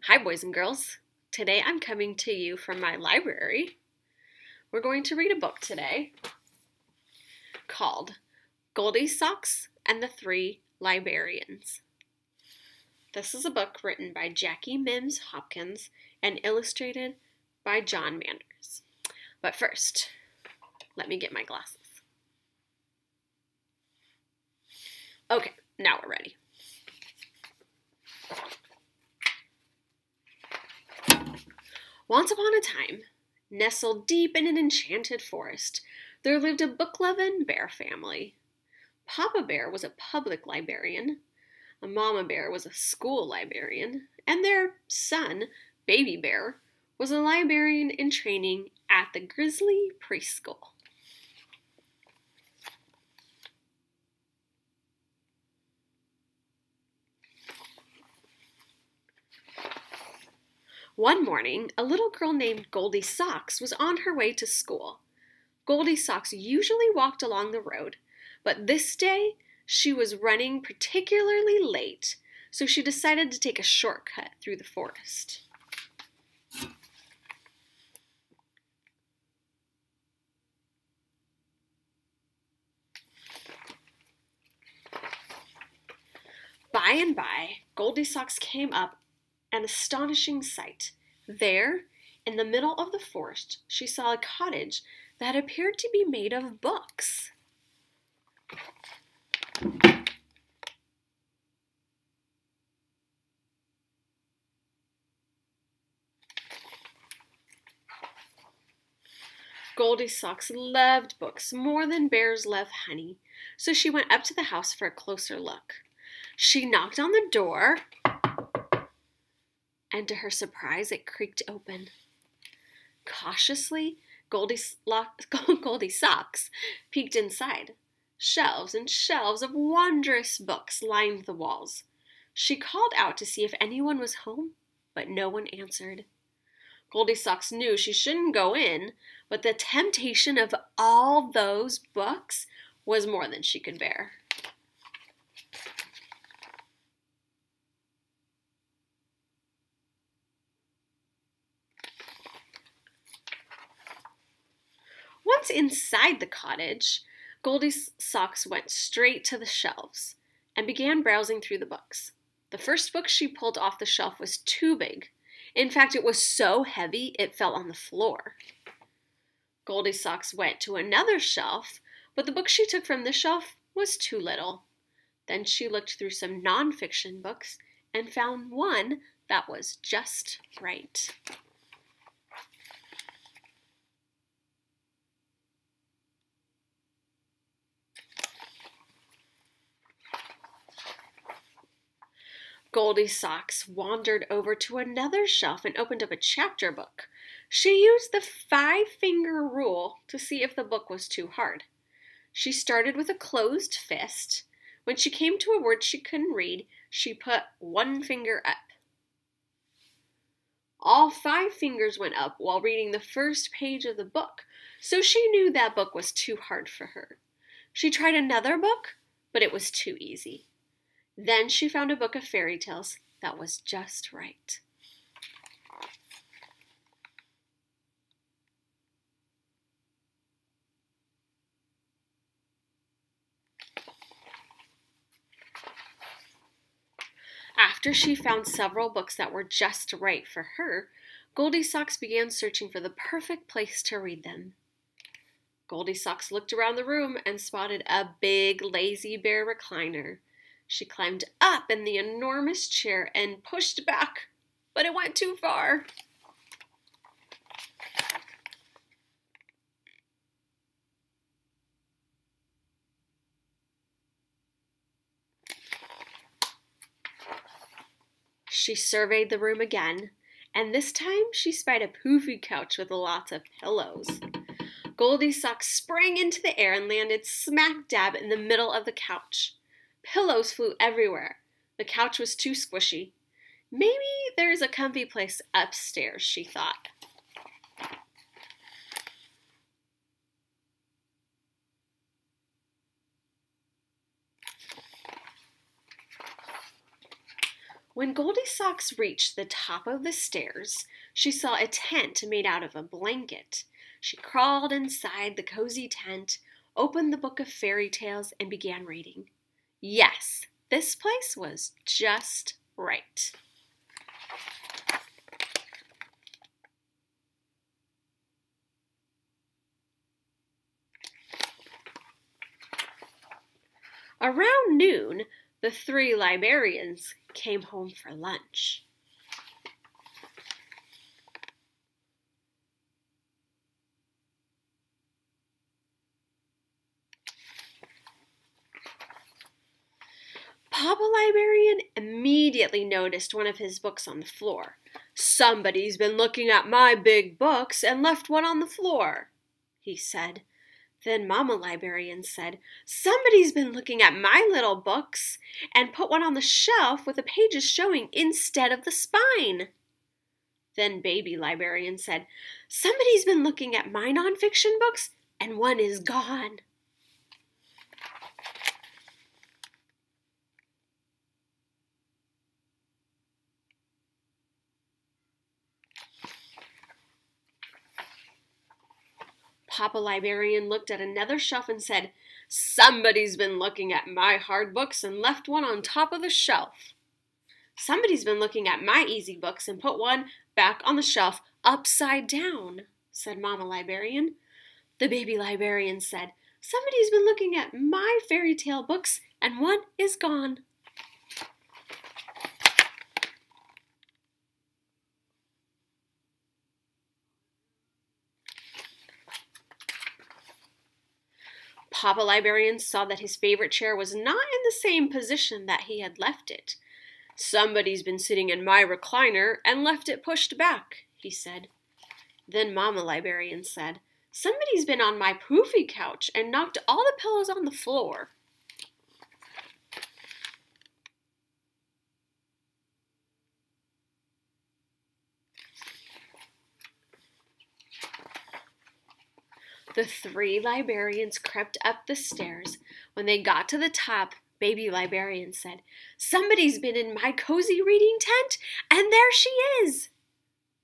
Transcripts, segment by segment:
Hi, boys and girls. Today I'm coming to you from my library. We're going to read a book today called Goldi Socks and the Three Libearians. This is a book written by Jackie Mins Hopkins and illustrated by John Manders. But first, let me get my glasses. Okay, now we're ready. Once upon a time, nestled deep in an enchanted forest, there lived a book-loving bear family. Papa Bear was a public librarian, Mama Bear was a school librarian, and their son, Baby Bear, was a librarian in training at the Grizzly Preschool. One morning, a little girl named Goldi Socks was on her way to school. Goldi Socks usually walked along the road, but this day she was running particularly late, so she decided to take a shortcut through the forest. By and by, Goldi Socks came up an astonishing sight. There, in the middle of the forest, she saw a cottage that appeared to be made of books. Goldi Socks loved books more than bears love honey, so she went up to the house for a closer look. She knocked on the door, and to her surprise, it creaked open. Cautiously, Goldi Socks peeked inside. Shelves and shelves of wondrous books lined the walls. She called out to see if anyone was home, but no one answered. Goldi Socks knew she shouldn't go in, but the temptation of all those books was more than she could bear. Once inside the cottage, Goldi Socks went straight to the shelves and began browsing through the books. The first book she pulled off the shelf was too big. In fact, it was so heavy it fell on the floor. Goldi Socks went to another shelf, but the book she took from the shelf was too little. Then she looked through some nonfiction books and found one that was just right. Goldi Socks wandered over to another shelf and opened up a chapter book. She used the 5-finger rule to see if the book was too hard. She started with a closed fist. When she came to a word she couldn't read, she put 1 finger up. All 5 fingers went up while reading the first page of the book, so she knew that book was too hard for her. She tried another book, but it was too easy. Then she found a book of fairy tales that was just right. After she found several books that were just right for her, Goldi Socks began searching for the perfect place to read them. Goldi Socks looked around the room and spotted a big lazy bear recliner. She climbed up in the enormous chair and pushed back, but it went too far. She surveyed the room again, and this time she spied a poofy couch with lots of pillows. Goldi Socks sprang into the air and landed smack dab in the middle of the couch. Pillows flew everywhere. The couch was too squishy. Maybe there's a comfy place upstairs, she thought. When Goldi Socks reached the top of the stairs, she saw a tent made out of a blanket. She crawled inside the cozy tent, opened the book of fairy tales, and began reading. Yes, this place was just right. Around noon, the 3 Libearians came home for lunch. Papa Libearian immediately noticed one of his books on the floor. "Somebody's been looking at my big books and left one on the floor," he said. Then Mama Libearian said, "Somebody's been looking at my little books and put one on the shelf with the pages showing instead of the spine." Then Baby Libearian said, "Somebody's been looking at my nonfiction books and one is gone." Papa Libearian looked at another shelf and said, "Somebody's been looking at my hard books and left one on top of the shelf." "Somebody's been looking at my easy books and put one back on the shelf upside down," said Mama Libearian. The Baby Libearian said, "Somebody's been looking at my fairy tale books and one is gone." Papa Libearian saw that his favorite chair was not in the same position that he had left it. "Somebody's been sitting in my recliner and left it pushed back," he said. Then Mama Libearian said, "Somebody's been on my poofy couch and knocked all the pillows on the floor." The 3 Libearians crept up the stairs. When they got to the top, Baby Libearian said, "Somebody's been in my cozy reading tent, and there she is."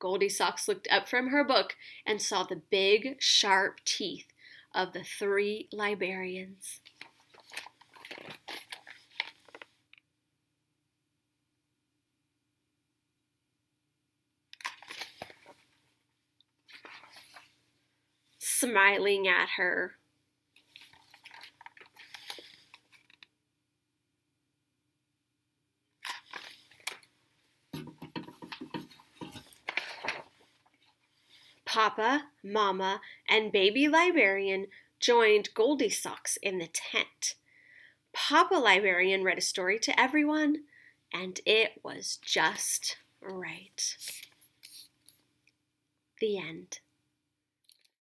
Goldi Socks looked up from her book and saw the big, sharp teeth of the 3 Libearians. Smiling at her. Papa, Mama, and Baby Libearian joined Goldi Socks in the tent. Papa Libearian read a story to everyone, and it was just right. The end.